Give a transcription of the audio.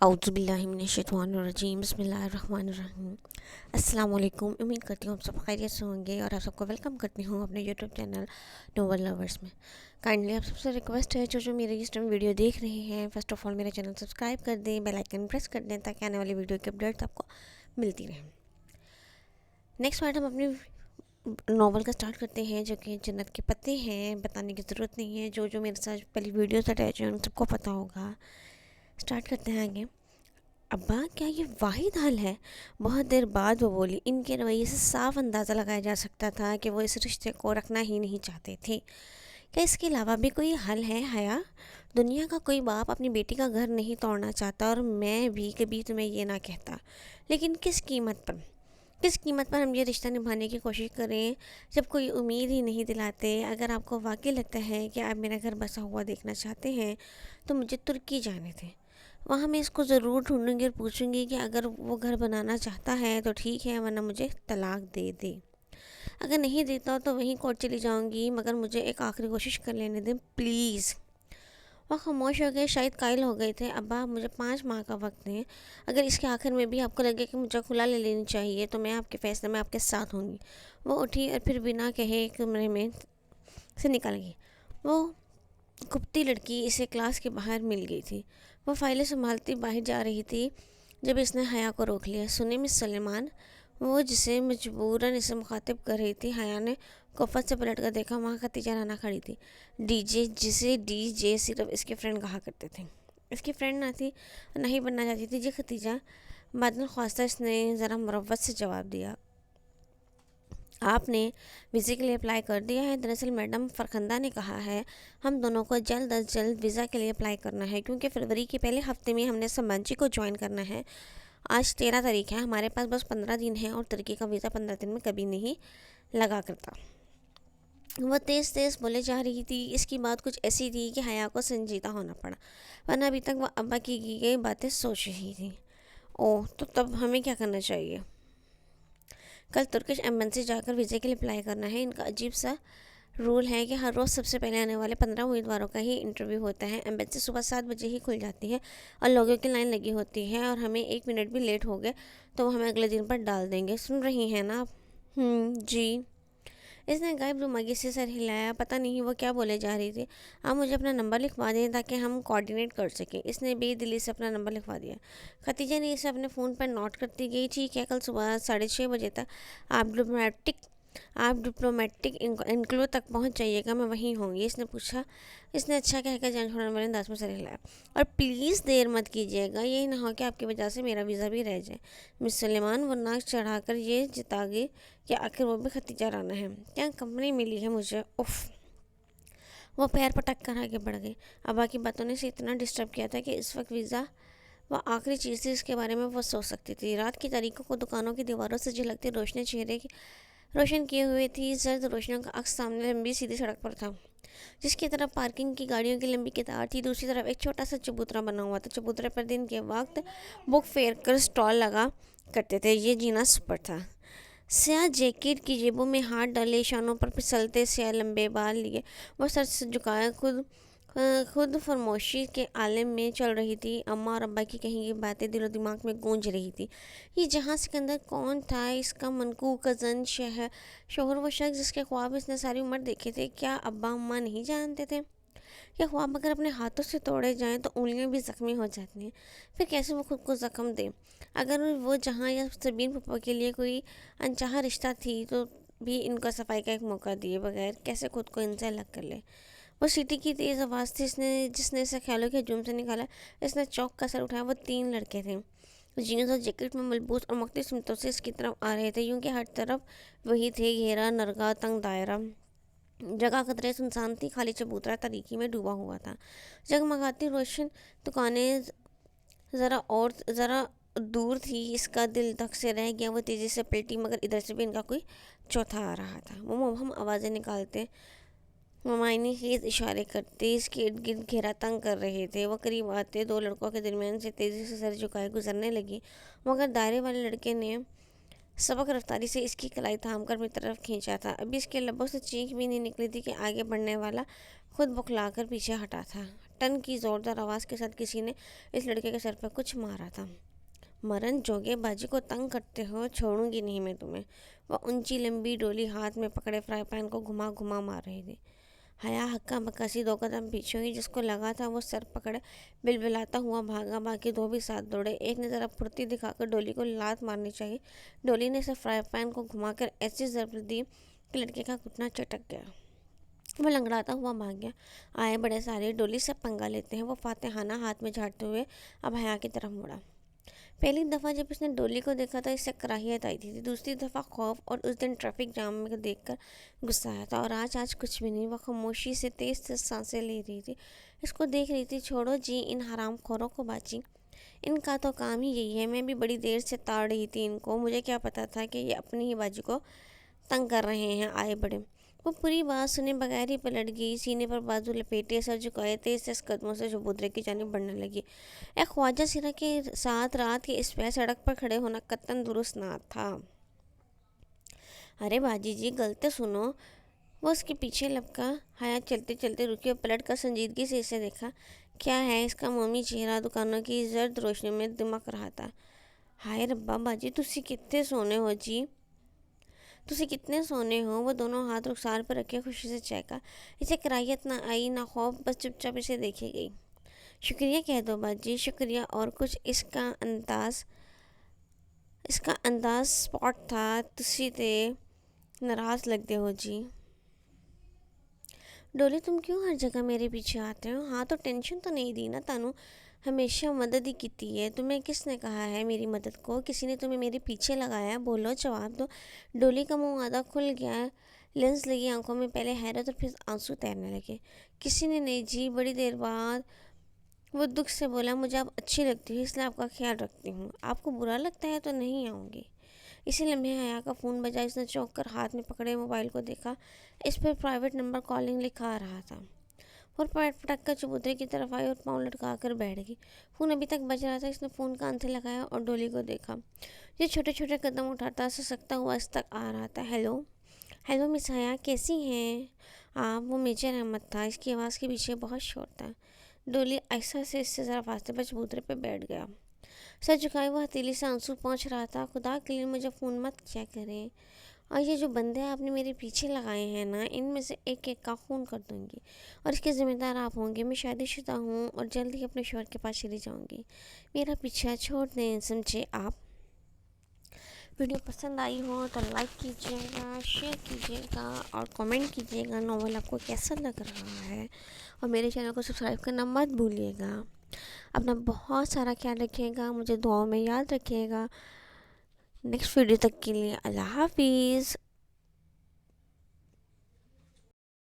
औज़ुबिल्लाहिमिनश्शैतानिर्रजीम बिस्मिल्लाहिर्रहमानिर्रहीम। अस्सलाम वालेकुम। उम्मीद करती हूँ आप सब खैरियत से होंगे और आप सबको वेलकम करती हूँ अपने यूट्यूब चैनल नोवेल लवर्स में। काइंडली आप सबसे रिक्वेस्ट है जो मेरे इस टाइम वीडियो देख रहे हैं, फ़र्स्ट ऑफ़ ऑल मेरे चैनल सब्सक्राइब कर दें, बेल आइकन प्रेस कर दें ताकि आने वाली वीडियो की अपडेट्स आपको मिलती रहें। नेक्स्ट पार्ट हम अपनी नॉवल का स्टार्ट करते हैं जो कि जन्नत के पत्ते हैं। बताने की ज़रूरत नहीं है, जो मेरे साथ पहली वीडियो से अटैच है उन सबको पता होगा। स्टार्ट करते हैं आगे। अब्बा क्या ये वाहिद हल है? बहुत देर बाद वो बोली। इनके रवैये से साफ अंदाज़ा लगाया जा सकता था कि वो इस रिश्ते को रखना ही नहीं चाहते थे। क्या इसके अलावा भी कोई हल है हया? दुनिया का कोई बाप अपनी बेटी का घर नहीं तोड़ना चाहता और मैं भी कभी तुम्हें ये ना कहता, लेकिन किस कीमत पर? किस कीमत पर हम ये रिश्ता निभाने की कोशिश करें जब कोई उम्मीद ही नहीं दिलाते? अगर आपको वाकई लगता है कि आप मेरा घर बसा हुआ देखना चाहते हैं तो मुझे तुर्की जाने दें। वहाँ मैं इसको ज़रूर ढूंढूंगी और पूछूंगी कि अगर वो घर बनाना चाहता है तो ठीक है, वरना मुझे तलाक दे दे। अगर नहीं देता तो वहीं कोर्ट चली जाऊंगी, मगर मुझे एक आखिरी कोशिश कर लेने दें प्लीज़। वह खामोश हो गए, शायद कायल हो गए थे। अब्बा मुझे 5 माह का वक्त दें। अगर इसके आखिर में भी आपको लगे कि मुझे खुला ले लेनी चाहिए तो मैं आपके फैसले में आपके साथ होंगी। वो उठी और फिर बिना कहे कमरे में से निकल गई। वो कुप्ती लड़की इसे क्लास के बाहर मिल गई थी। वह फाइलें संभालती बाहर जा रही थी जब इसने हया को रोक लिया। सुने मिस सलेमान, वो जिसे मजबूरन इसे मुखातिब कर रही थी। हया ने कोफत से पलट कर देखा, वहाँ खतीजा राना खड़ी थी। डीजे, जिसे डीजे सिर्फ इसके फ्रेंड कहा करते थे। इसकी फ्रेंड ना थी, ना ही बनना चाहती थी। जी खतीजा, बादल ख्वास्ता, इसने ज़रा मुरव्वत से जवाब दिया। आपने वीज़े के लिए अप्लाई कर दिया है? दरअसल मैडम फरखंदा ने कहा है हम दोनों को जल्द अज जल्द वीज़ा के लिए अप्लाई करना है, क्योंकि फरवरी के पहले हफ्ते में हमने सम्मानची को ज्वाइन करना है। आज 13 तारीख है, हमारे पास बस 15 दिन है और तुर्की का वीज़ा 15 दिन में कभी नहीं लगा करता। वह तेज़ तेज़ बोले जा रही थी। इसकी बात कुछ ऐसी थी कि हया को संजीदा होना पड़ा, वरना अभी तक वह अब्बा की गई बातें सोच रही थी। ओह, तो तब हमें क्या करना चाहिए? कल तुर्किश एम्बेसी जाकर वीज़े के लिए अप्लाई करना है। इनका अजीब सा रूल है कि हर रोज़ सबसे पहले आने वाले 15 उम्मीदवारों का ही इंटरव्यू होता है। एम्बेसी सुबह 7 बजे ही खुल जाती है और लोगों की लाइन लगी होती है, और हमें 1 मिनट भी लेट हो गए तो वो हमें अगले दिन पर डाल देंगे। सुन रही हैं ना आप? जी। इसने गायब रुमागी से सर हिलाया। पता नहीं वो क्या बोले जा रही थी। आप मुझे अपना नंबर लिखवा दें ताकि हम कोऑर्डिनेट कर सकें। इसने बेदिली से अपना नंबर लिखवा दिया। खतीजा ने इसे अपने फ़ोन पर नोट करती गई। ठीक है, कल सुबह 6:30 बजे तक आप डिप्लोमेटिक इनक्लूड तक पहुंच जाइएगा, मैं वहीं होंगी। इसने पूछा। इसने अच्छा कहकर जान छोड़ने वाले अंदाज में सर हिलाया। और प्लीज़ देर मत कीजिएगा, यही ना हो कि आपकी वजह से मेरा वीज़ा भी रह जाए। मिस सुलेमान वो नाक चढ़ाकर ये जिता गई कि आखिर वो भी खतीजा राना है। क्या कंपनी मिली है मुझे? उफ। वो पैर पटक कर आगे बढ़ गई। अब्बा की बातों ने इसे इतना डिस्टर्ब किया था कि इस वक्त वीज़ा वह आखिरी चीज़ थी इसके बारे में वो सोच सकती थी। रात की तारीखों को दुकानों की दीवारों से झलकती रोशनी चेहरे की रोशन किए हुए थी। जर्द रोशनियों का अक्स सामने लंबी सीधी सड़क पर था, जिसकी तरफ पार्किंग की गाड़ियों की लंबी कतार थी। दूसरी तरफ एक छोटा सा चबूतरा बना हुआ था। चबूतरे पर दिन के वक्त बुक फेयर कर स्टॉल लगा करते थे। ये जीना सुपर था। स्याह जैकेट की जेबों में हाथ डाले, शानों पर फिसलते स्याह लंबे बाल लिए वो सर से झुकाए खुद फरमोशी के आलम में चल रही थी। अम्मा और अब्बा की कही ये बातें दिलो दिमाग में गूंज रही थी। ये जहाँ सिकंदर कौन था? इसका मनकू कज़न शोहर, वो शख्स जिसके ख्वाब इसने सारी उम्र देखे थे। क्या अब्बा अम्मा नहीं जानते थे? ये ख्वाब अगर अपने हाथों से तोड़े जाएं तो उंगलियां भी ज़ख्मी हो जाती हैं। फिर कैसे वो खुद को ज़ख्म दे? अगर वो जहाँ या सबीन पप्पा के लिए कोई अनचाहा रिश्ता थी तो भी इनको सफाई का एक मौका दिए बगैर कैसे खुद को इनसे अलग कर ले? वो सीटी की तेज़ आवाज़ थी जिसने इसे ख्यालों के हजूम से निकाला। इसने चौंक का सर उठाया। वो 3 लड़के थे, जीन्स और जैकेट में मलबूस और मुख्तलिफ सिमतों से इसकी तरफ आ रहे थे, यूँ कि हर तरफ वही थे, घेरा, नरगा, तंग दायरा। जगह कतरे सुनसान थी, खाली चबूतरा तारीकी में डूबा हुआ था। जगमगाती रोशन दुकानें ज़रा दूर थी। इसका दिल धक से रह गया। वो तेज़ी से पलटी, मगर इधर से भी इनका कोई चौथा आ रहा था। वो मुबहम आवाज़ें निकालते, ममायनी खेज इशारे करते इसके इर्द गिर्द घेरा तंग कर रहे थे। वो करीब आते 2 लड़कों के दरमियान से तेज़ी से सर झुकाए गुजरने लगी, मगर दायरे वाले लड़के ने सबक रफ्तारी से इसकी कलाई थाम कर अपनी तरफ खींचा था। अभी इसके लबों से चीख भी नहीं निकली थी कि आगे बढ़ने वाला खुद बौखलाकर पीछे हटा था। टन की ज़ोरदार आवाज़ के साथ किसी ने इस लड़के के सर पर कुछ मारा था। मरण जोगे बाजी को तंग करते हो, छोड़ूंगी नहीं मैं तुम्हें। वह ऊंची लंबी डोली हाथ में पकड़े फ्राई पैन को घुमा घुमा मार रही थी। हया हक्का बक्का सी 2 कदम पीछे हुई। जिसको लगा था वो सर पकड़े बिलबिलाता हुआ भागा, बाकी 2 भी साथ दौड़े। एक ने ज़रा फुर्ती दिखाकर डोली को लात मारनी चाहिए। डोली ने सिर्फ फ्राई पैन को घुमाकर ऐसी ज़रब दी कि लड़के का घुटना चटक गया। वो लंगड़ाता हुआ भाग गया। आए बड़े सारे डोली से पंगा लेते हैं। वो फातेहाना हाथ में झाड़ते हुए अब हया की तरफ मुड़ा। पहली दफ़ा जब उसने डोली को देखा था इससे कराहियत आई थी। दूसरी दफ़ा खौफ और उस दिन ट्रैफिक जाम में देखकर गुस्सा आया था। और आज कुछ भी नहीं। वह खामोशी से तेज़ तेज़ सांसें ले रही थी, इसको देख रही थी। छोड़ो जी इन हरामखोरों को बाजी, इनका तो काम ही यही है। मैं भी बड़ी देर से ताड़ रही थी इनको। मुझे क्या पता था कि ये अपनी ही बाजी को तंग कर रहे हैं। आए बड़े। वो पूरी बात सुने बगैर ही पलट गई। सीने पर बाजू लपेटे, सर झुकाए, तेज तेज कदमों से चबूतरे की जानिब बढ़ने लगी। एक ख्वाजा सिरा के साथ रात के इस सड़क पर खड़े होना कतन दुरुस्त ना था। अरे बाजी जी गलते सुनो। वो उसके पीछे लपका। हया चलते चलते रुकी और पलट कर संजीदगी से इसे देखा। क्या है इसका मोमी चेहरा दुकानों की जर्द रोशनी में दिमक रहा था। हाय रब्बा बाजी तुसी कितने सोने हो जी, तुसी कितने सोने हो। वो दोनों हाथ रुखसार पर रखे खुशी से चहका। इसे कराहियत ना आई ना खौफ, बस चुपचाप इसे देखे गई। शुक्रिया कह दो बाजी, शुक्रिया और कुछ। इसका अंदाज स्पॉट था। तुसी ते नाराज़ लगते हो जी। डोली तुम क्यों हर जगह मेरे पीछे आते हो। हाँ तो टेंशन तो नहीं दी ना तानू, हमेशा मदद ही की है। तुम्हें किसने कहा है मेरी मदद को, किसी ने तुम्हें मेरे पीछे लगाया। बोलो जवाब दो। डोली का मुंह आधा खुल गया। लेंस लगी आंखों में पहले हैरत और फिर आंसू तैरने लगे। किसी ने नहीं जी। बड़ी देर बाद वो दुख से बोला, मुझे आप अच्छी लगती है इसलिए आपका ख्याल रखती हूँ। आपको बुरा लगता है तो नहीं आऊँगी। इसी लम्हे हया का फ़ोन बजा। इसने चौंक कर हाथ में पकड़े मोबाइल को देखा। इस पर प्राइवेट नंबर कॉलिंग लिखा आ रहा था। और पटक कर चबूतरे की तरफ आई और पाँव लटका कर बैठ गई। फ़ोन अभी तक बज रहा था। इसने फ़ोन कान से लगाया और डोली को देखा। ये छोटे छोटे कदम उठाता ससकता हुआ इस तक आ रहा था। हेलो हेलो मिस हया, कैसी हैं आप। वो मेजर अहमद था। इसकी आवाज़ के पीछे बहुत शोर था। डोली ऐसा से इससे ज़रा फासले पर चबूतरे पर बैठ गया। सर झुकाए हुआ हथेली से आंसू पहुँच रहा था। खुदा के लिए मुझे फ़ोन मत किया करें। और ये जो बंदे आपने मेरे पीछे लगाए हैं ना, इनमें से एक एक का खून कर दूंगी और इसके ज़िम्मेदार आप होंगे। मैं शादीशुदा हूँ और जल्द ही अपने शौहर के पास चली जाऊँगी। मेरा पीछा छोड़ दें, समझे आप। वीडियो पसंद आई हो तो लाइक कीजिएगा, शेयर कीजिएगा और कमेंट कीजिएगा नॉवल आपको कैसा लग रहा है। और मेरे चैनल को सब्सक्राइब करना मत भूलिएगा। अपना बहुत सारा ख्याल रखिएगा, मुझे दुआओं में याद रखिएगा। नेक्स्ट वीडियो तक के लिए अल्लाह हाफिज़।